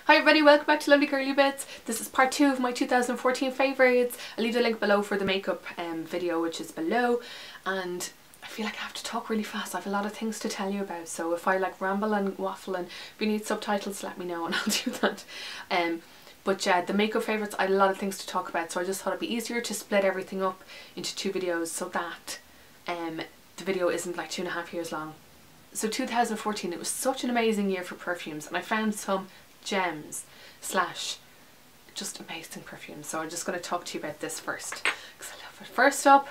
Hi everybody, welcome back to LovelyGirlieBits. This is part 2 of my 2014 favourites. I'll leave the link below for the makeup video, which is below, and I feel like I have to talk really fast. I have a lot of things to tell you about, so if I like ramble and waffle and if you need subtitles, let me know and I'll do that. But yeah, the makeup favourites, I had a lot of things to talk about, so I just thought it'd be easier to split everything up into 2 videos so that the video isn't like 2.5 years long. So 2014, it was such an amazing year for perfumes, and I found some gems slash just amazing perfumes. So I'm just going to talk to you about this first because I love it. First up,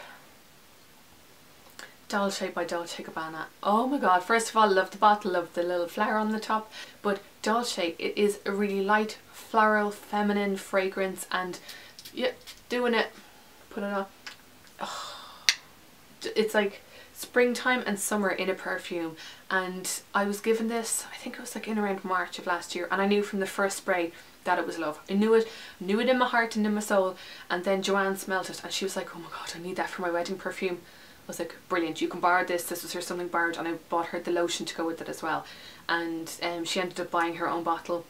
Dolce by Dolce Gabbana. Oh my god, first of all, I love the bottle, love the little flower on the top, but Dolce, it is a really light, floral, feminine fragrance, and yeah, doing it, put it on. Oh, it's like springtime and summer in a perfume, and I was given this, I think it was like in around March of last year, and I knew from the first spray that it was love. I knew it in my heart and in my soul. And then Joanne smelled it and she was like, oh my god, I need that for my wedding perfume. I was like, brilliant, you can borrow this was her something borrowed, and I bought her the lotion to go with it as well. And she ended up buying her own bottle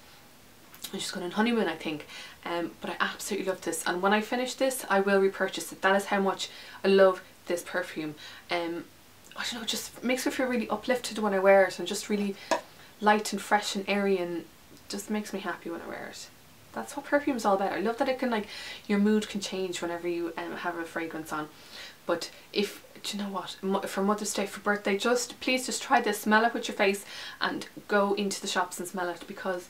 and she's going on honeymoon, I think. But I absolutely love this, and when I finish this I will repurchase it. That is how much I love this perfume. I don't know, it just makes me feel really uplifted when I wear it, and just really light and fresh and airy, and just makes me happy when I wear it. That's what perfume is all about. I love that it can, like, your mood can change whenever you have a fragrance on. But if, do you know what, for Mother's Day, for birthday, please just try this, smell it with your face and go into the shops and smell it, because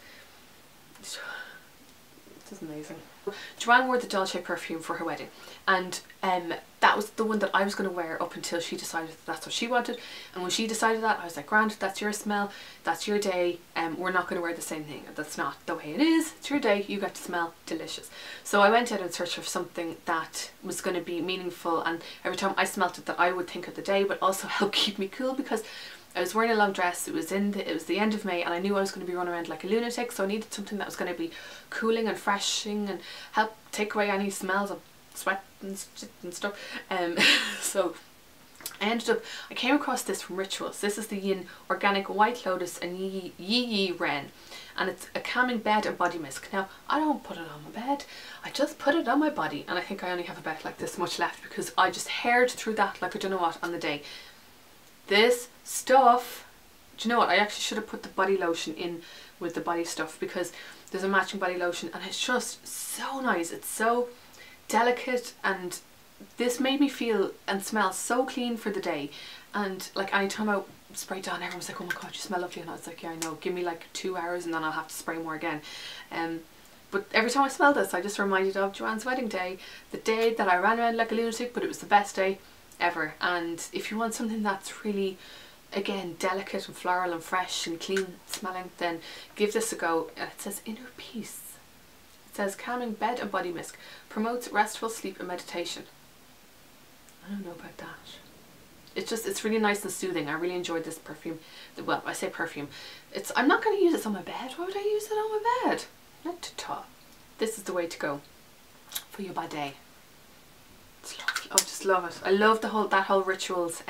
it's amazing. Joanne wore the Dolce perfume for her wedding, and that was the one that I was going to wear up until she decided that that's what she wanted. And when she decided that, I was like, grand, that's your smell, that's your day, we're not going to wear the same thing. That's not the way it is. It's your day, you get to smell delicious. So I went out in search of something that was going to be meaningful, and every time I smelt it that I would think of the day, but also help keep me cool, because I was wearing a long dress, it was the end of May, and I knew I was going to be running around like a lunatic, so I needed something that was going to be cooling and freshing and help take away any smells of sweat and stuff. So I came across this from Rituals. This is the Yin Organic White Lotus and Yi Ren, and it's a calming bed and body mist. Now, I don't put it on my bed, I just put it on my body, and I think I only have about like this much left because I just haired through that like I don't know what on the day. This stuff, do you know what, I actually should have put the body lotion in with the body stuff, because there's a matching body lotion and it's just so nice. It's so delicate, and this made me feel and smell so clean for the day. And like anytime I sprayed on, everyone was like, oh my god, you smell lovely, and I was like, yeah, I know, give me like 2 hours and then I'll have to spray more again. But every time I smell this, I just reminded of Joanne's wedding day, the day that I ran around like a lunatic, but it was the best day ever. And if you want something that's really, again, delicate and floral and fresh and clean smelling, then give this a go. And it says inner peace. It says calming bed and body mist, promotes restful sleep and meditation. I don't know about that. It's really nice and soothing. I really enjoyed this perfume. Well, I say perfume, I'm not going to use this on my bed. Why would I use it on my bed? Not to talk. This is the way to go for your bad day. It's lovely. I just love it. I love that whole Rituals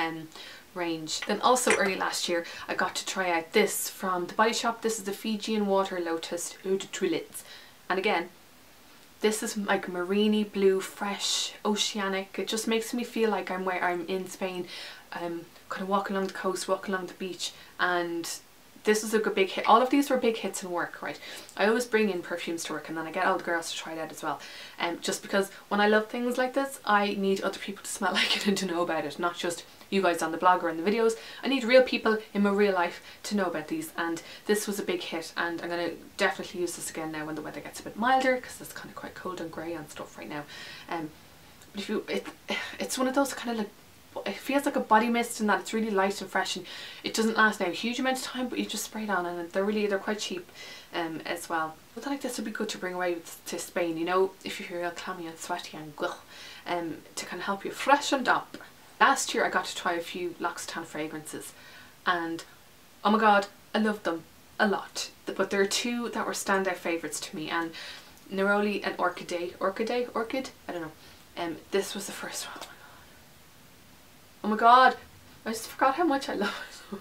range. Then also early last year I got to try out this from the Body Shop. This is the Fijian Water Lotus Eau de Toilette, and again, this is like marini blue, fresh, oceanic. It just makes me feel like I'm in Spain, kind of walking along the coast, walking along the beach. And this was a good big hit. All of these were big hits in work, right? I always bring in perfumes to work, and then I get all the girls to try it out as well. Just because when I love things like this, I need other people to smell like it and to know about it, not just you guys on the blog or in the videos. I need real people in my real life to know about these, and this was a big hit, and I'm going to definitely use this again now when the weather gets a bit milder, because it's kind of quite cold and grey and stuff right now. But it's one of those kind of like, it feels like a body mist in that it's really light and fresh, and it doesn't last now a huge amount of time, but you just spray it on, and they're quite cheap as well. I feel like this would be good to bring away to Spain, you know, if you're real clammy and sweaty and to kind of help you freshen up. Last year I got to try a few L'Occitane fragrances, and oh my god, I loved them a lot. But there are 2 that were standout favourites to me, and Neroli and Orchid, I don't know. This was the first one. Oh my god, I just forgot how much I love it.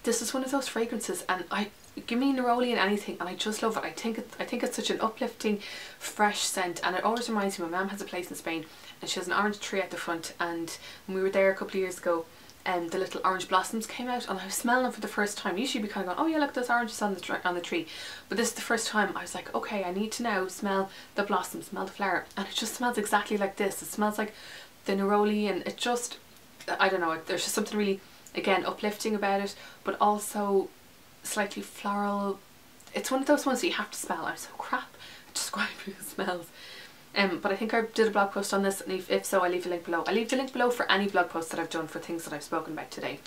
This is one of those fragrances, and I give me Neroli in anything, and I just love it. I think it's such an uplifting, fresh scent, and it always reminds me. My mum has a place in Spain, and she has an orange tree at the front. And when we were there a couple of years ago, the little orange blossoms came out, and I was smelling them for the first time. Usually, we kind of go, oh yeah, look, there's oranges on the tree. But this is the first time I was like, okay, I need to now smell the blossom, smell the flower, and it just smells exactly like this. It smells like the Neroli, and it just, I don't know. There's just something really, again, uplifting about it, but also slightly floral. It's one of those ones that you have to smell. I'm so crap at describing the smells. But I think I did a blog post on this, and if so, I'll leave a link below. I'll leave the link below for any blog posts that I've done for things that I've spoken about today.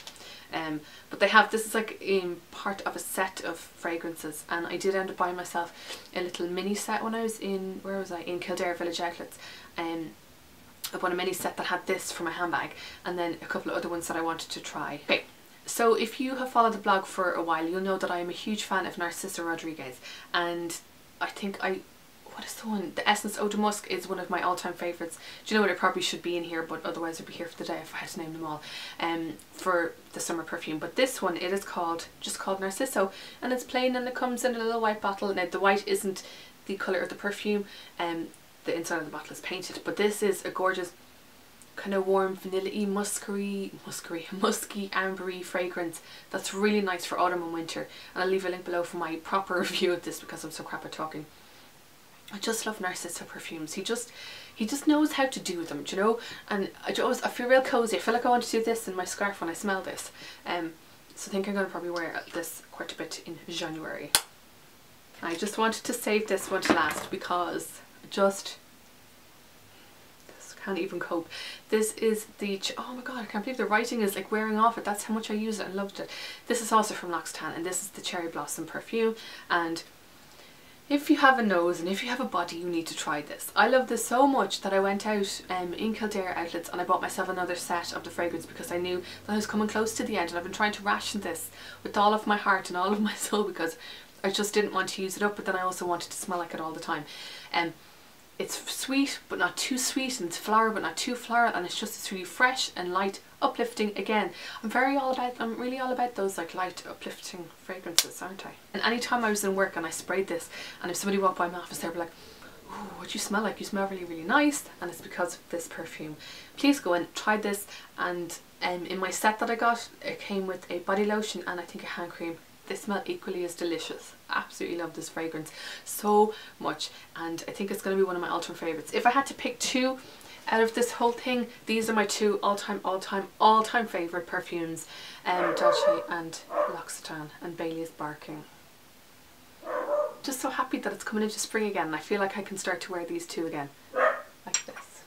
But they have, this is like part of a set of fragrances, and I did end up buying myself a little mini set when I was in, where was I? In Kildare Village Outlets. I bought a mini set that had this for my handbag, and then a couple of other ones that I wanted to try. Okay. So if you have followed the blog for a while, you'll know that I am a huge fan of Narciso Rodriguez, and I think what is the one? The Essence Eau de Musc is one of my all-time favourites. Do you know what? It probably should be in here, but otherwise I'd be here for the day if I had to name them all. For the summer perfume. But this one, it is just called Narciso, and it's plain, and it comes in a little white bottle. Now the white isn't the colour of the perfume, the inside of the bottle is painted, but this is a gorgeous kind of warm vanilla-y, musky, ambery fragrance that's really nice for autumn and winter. And I'll leave a link below for my proper review of this because I'm so crap at talking. I just love Narciso perfumes. He just knows how to do them, do you know? And I feel real cozy. I feel like I want to do this in my scarf when I smell this. So I think I'm going to probably wear this quite a bit in January. I just wanted to save this one to last because can't even cope. This is the, oh my god, I can't believe the writing is like wearing off it. That's how much I used it and loved it. This is also from L'Occitane, and this is the Cherry Blossom perfume. And if you have a nose and if you have a body, you need to try this. I love this so much that I went out in Kildare Outlets and I bought myself another set of the fragrance because I knew that I was coming close to the end, and I've been trying to ration this with all of my heart and all of my soul because I just didn't want to use it up, but then I also wanted to smell like it all the time. It's sweet but not too sweet, and it's floral but not too floral, and it's really fresh and light, uplifting. Again, I'm really all about those like light, uplifting fragrances, aren't I? And anytime I was in work and I sprayed this, and if somebody walked by my office, they'd be like, "Ooh, what do you smell like? You smell really, really nice," and it's because of this perfume. Please go and try this. And in my set that I got, it came with a body lotion and I think a hand cream. They smell equally as delicious. Absolutely love this fragrance so much, and I think it's going to be one of my all-time favourites. If I had to pick two out of this whole thing, these are my two all-time favourite perfumes, Dolce and L'Occitane, and Bailey's Barking. Just so happy that it's coming into spring again, and I feel like I can start to wear these two again, like this.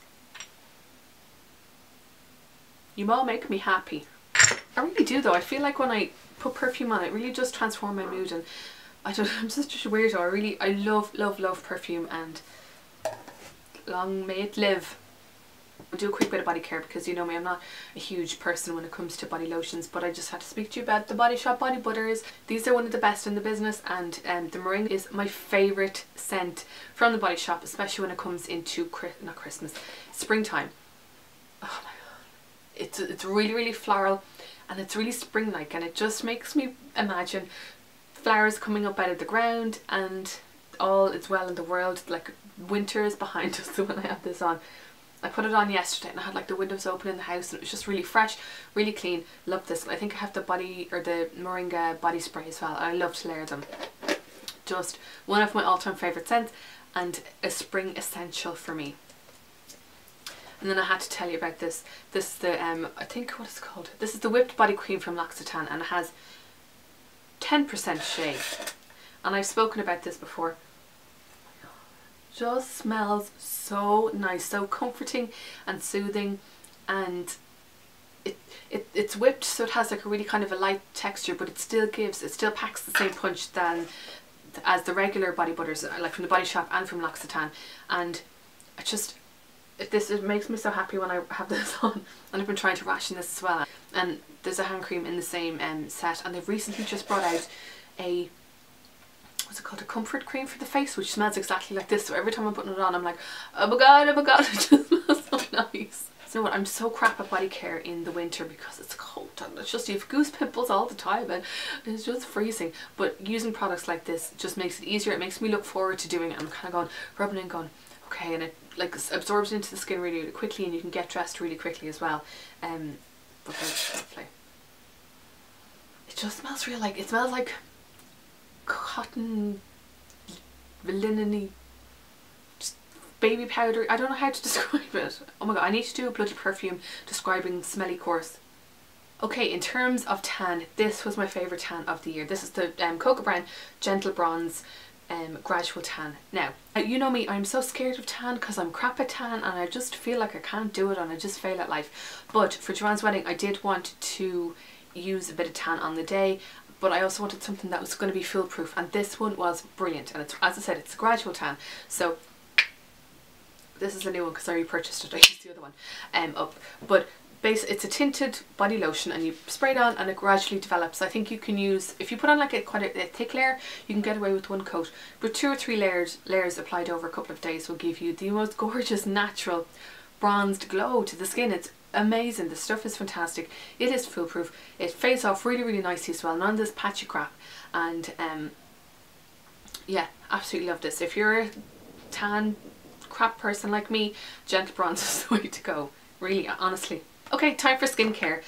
You all make me happy. I really do though. I feel like when I put perfume on, it really does transform my mood, and I'm such a weirdo. I love perfume, and long may it live. I'll do a quick bit of body care because you know me, I'm not a huge person when it comes to body lotions, but I just had to speak to you about the Body Shop body butters. These are one of the best in the business, and the Moringa is my favourite scent from the Body Shop, especially when it comes into springtime. Oh my god, it's really floral, and it's really spring-like, and it just makes me imagine flowers coming up out of the ground and all is well in the world. Like winter is behind us. So when I have this on, I put it on yesterday and I had like the windows open in the house, and it was just really fresh, really clean. Love this. I think I have the Moringa body spray as well. I love to layer them. Just one of my all-time favourite scents, and a spring essential for me. And then I had to tell you about this. This is the, I think, what is it called? This is the Whipped Body Cream from L'Occitane, and it has 10% shea. And I've spoken about this before. Just smells so nice, so comforting and soothing, and it's whipped, so it has like a really kind of a light texture, but it still packs the same punch as the regular body butters, like from the Body Shop and from L'Occitane. And it makes me so happy when I have this on, and I've been trying to ration this as well. And there's a hand cream in the same set, and they've recently just brought out a, what's it called, a comfort cream for the face, which smells exactly like this. So every time I'm putting it on, I'm like, oh my god, it just smells so nice. So what, I'm so crap at body care in the winter because it's cold. it's just, you have goose pimples all the time and it's just freezing. But using products like this just makes it easier. It makes me look forward to doing it. I'm kind of going, rubbing and going, okay, and it like absorbs into the skin really, really quickly, and you can get dressed really quickly as well. But it just smells real, like, it smells like cotton, linen-y, baby powder. I don't know how to describe it. Oh my god, I need to do a bloody perfume describing smelly course. Okay, in terms of tan, this was my favourite tan of the year. This is the Cocoa Brown Gentle Bronze Gradual Tan. Now, you know me, I'm so scared of tan because I'm crap at tan and I just feel like I can't do it and I just fail at life. But for Joanne's wedding, I did want to use a bit of tan on the day, but I also wanted something that was going to be foolproof, and this one was brilliant. And it's, as I said, it's a gradual tan. So this is a new one because I repurchased it. I used the other one up. But it's a tinted body lotion, and you spray it on and it gradually develops. I think you can use, if you put on like quite a thick layer, you can get away with one coat, but 2 or 3 layers applied over a couple of days will give you the most gorgeous natural bronzed glow to the skin. It's amazing. The stuff is fantastic. It is foolproof. It fades off really, really nicely as well. None of this patchy crap. And yeah, absolutely love this. If you're a tan crap person like me, Gentle Bronze is the way to go. Really, honestly. Okay, time for skincare.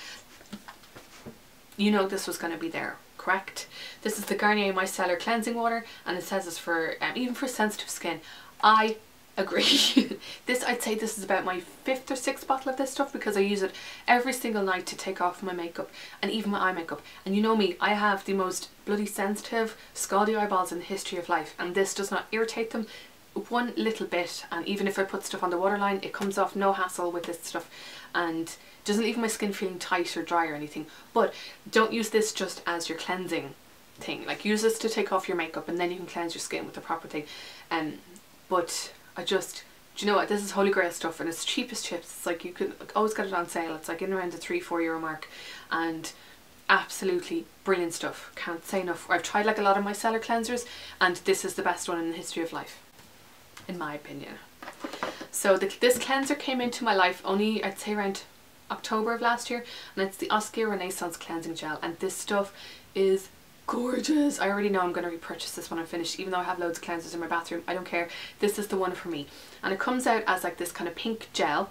You know this was going to be there, correct? This is the Garnier Micellar Cleansing Water, and it says it's for, even for sensitive skin. I agree. This, I'd say this is about my 5th or 6th bottle of this stuff, because I use it every single night to take off my makeup and even my eye makeup. And you know me, I have the most bloody sensitive, scaldy eyeballs in the history of life, and this does not irritate them one little bit. And even if I put stuff on the waterline, it comes off no hassle with this stuff, and doesn't leave my skin feeling tight or dry or anything. But don't use this just as your cleansing thing. Like, use this to take off your makeup and then you can cleanse your skin with the proper thing. But I just, do you know what, this is holy grail stuff, and it's cheap as chips. It's like you can always get it on sale. It's like in around the €3-4 mark, and absolutely brilliant stuff. Can't say enough. I've tried like a lot of micellar cleansers, and this is the best one in the history of life, in my opinion. So this cleanser came into my life only, I'd say, around October of last year, and it's the Oskia Renaissance Cleansing Gel, and this stuff is gorgeous. I already know I'm going to repurchase this when I'm finished, even though I have loads of cleansers in my bathroom. I don't care. This is the one for me. And it comes out as like this kind of pink gel,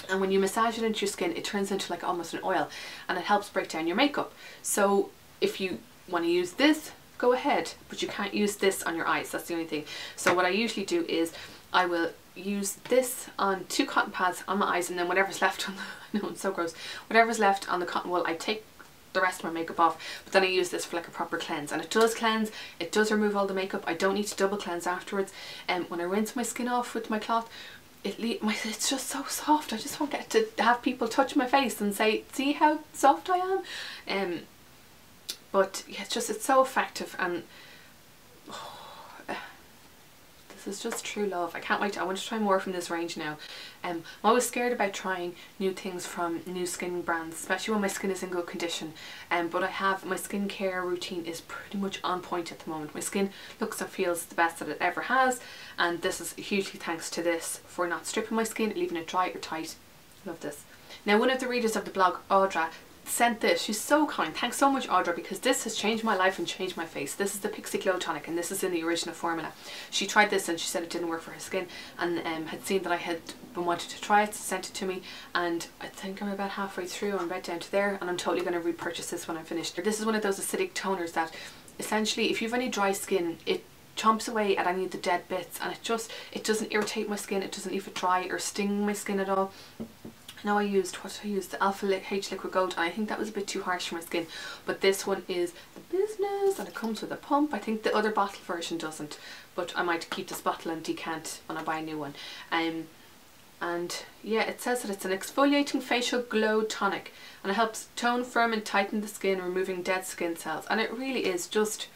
and when you massage it into your skin, it turns into like almost an oil, and it helps break down your makeup. So if you want to use this, go ahead, but you can't use this on your eyes. That's the only thing. So what I usually do is I will use this on 2 cotton pads on my eyes, and then whatever's left on the, I know it's so gross, whatever's left on the cotton wool, I take the rest of my makeup off, but then I use this for like a proper cleanse, and it does cleanse, it does remove all the makeup. I don't need to double cleanse afterwards. And when I rinse my skin off with my cloth, it's just so soft. I just want to get to have people touch my face and say, see how soft I am. But yeah, it's so effective, and this is just true love. I can't wait. I want to try more from this range now. I'm always scared about trying new things from new skin brands, especially when my skin is in good condition. But I have, my skincare routine is pretty much on point at the moment. My skin looks and feels the best that it ever has, and this is hugely thanks to this for not stripping my skin, leaving it dry or tight. Love this. Now, one of the readers of the blog, Audra, sent this. She's so kind. Thanks so much, Audra, because this has changed my life and changed my face. This is the Pixi Glow Tonic, and this is in the original formula. She tried this and she said it didn't work for her skin, and had seen that I had been wanting to try it, so sent it to me, and I think I'm about halfway through. I'm about down to there, and I'm totally going to repurchase this when I'm finished. This is one of those acidic toners that essentially, if you've any dry skin, it chomps away at any of the dead bits, and it doesn't irritate my skin, it doesn't leave it dry or sting my skin at all. Now I used, what did I use? The Alpha H Liquid Gold, and I think that was a bit too harsh for my skin, but this one is the business, and it comes with a pump. I think the other bottle version doesn't, but I might keep this bottle and decant when I buy a new one. And yeah, it says that it's an exfoliating facial glow tonic, and it helps tone, firm and tighten the skin, removing dead skin cells. And it really is just,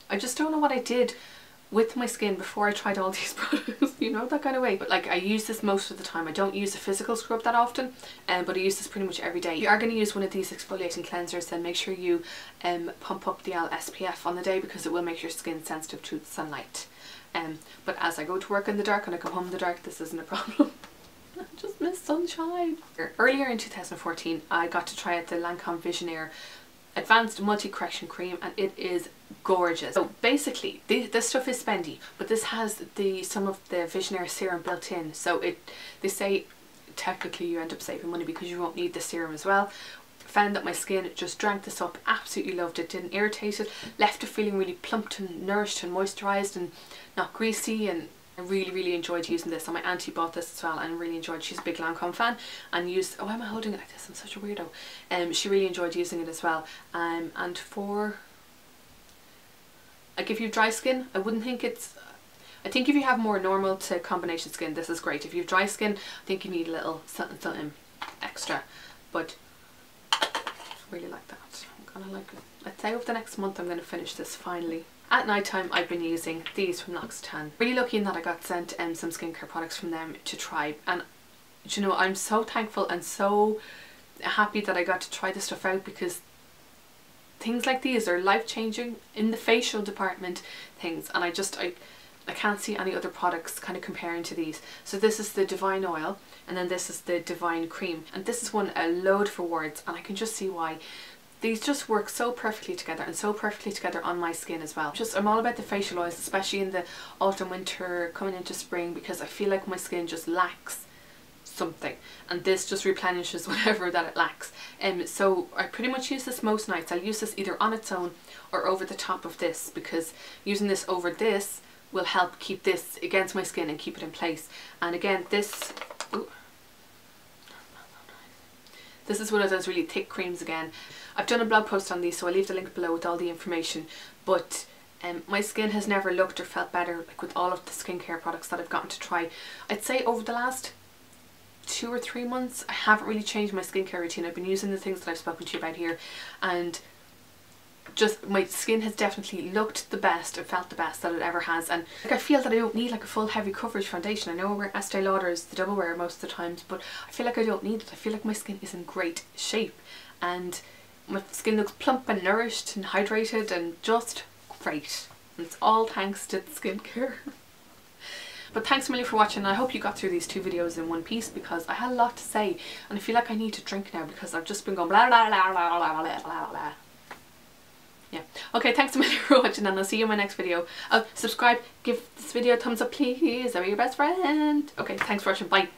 I just don't know what I did with my skin before I tried all these products, you know, that kind of way. But like, I use this most of the time. I don't use a physical scrub that often, but I use this pretty much every day. If you are going to use one of these exfoliating cleansers, then make sure you pump up the SPF on the day, because it will make your skin sensitive to sunlight. But as I go to work in the dark and I come home in the dark, this isn't a problem. Just miss sunshine. Earlier in 2014 I got to try out the Lancome Visionnaire Advanced Multi Correction Cream, and it is gorgeous. So basically this stuff is spendy, but this has some of the Visionnaire serum built in, so they say technically you end up saving money because you won't need the serum as well. Found that my skin just drank this up, absolutely loved it, didn't irritate it, left it feeling really plumped and nourished and moisturised and not greasy, and I really enjoyed using this. And my auntie bought this as well and really enjoyed. She's a big Lancome fan and used, oh, why am I holding it like this? I'm such a weirdo. She really enjoyed using it as well. And like if you have dry skin, I wouldn't think it's, I think if you have more normal to combination skin, this is great. If you have dry skin, I think you need a little something extra, but I really like that. I'm gonna like it. I'd say over the next month I'm going to finish this finally. At night time I've been using these from L'Occitane. Really lucky in that I got sent some skincare products from them to try, and you know, I'm so thankful and so happy that I got to try this stuff out, because things like these are life-changing in the facial department things, and I can't see any other products kind of comparing to these. So this is the Divine Oil, and then this is the Divine Cream, and this has won a load for awards, and I can just see why. These just work so perfectly together, and so perfectly together on my skin as well. I'm all about the facial oils, especially in the autumn, winter, coming into spring, because I feel like my skin just lacks something, and this just replenishes whatever that it lacks. So I pretty much use this most nights. I'll use this either on its own or over the top of this, because using this over this will help keep this against my skin and keep it in place. And again, this is one of those really thick creams again. I've done a blog post on these, so I'll leave the link below with all the information, but my skin has never looked or felt better, like with all of the skincare products that I've gotten to try. I'd say over the last 2 or 3 months I haven't really changed my skincare routine. I've been using the things that I've spoken to you about here, and just my skin has definitely looked the best and felt the best that it ever has. And like, I feel that I don't need like a full heavy coverage foundation. I know I wear Estee Lauder's the double wear most of the times, but I feel like I don't need it. I feel like my skin is in great shape, and my skin looks plump and nourished and hydrated and just great. And it's all thanks to the skincare. But thanks a million for watching. I hope you got through these 2 videos in one piece, because I had a lot to say and I feel like I need to drink now because I've just been going blah blah blah blah blah blah blah blah. Yeah. Okay, thanks a million for watching, and I'll see you in my next video. Subscribe, give this video a thumbs up please. I'll be your best friend. Okay, thanks for watching. Bye.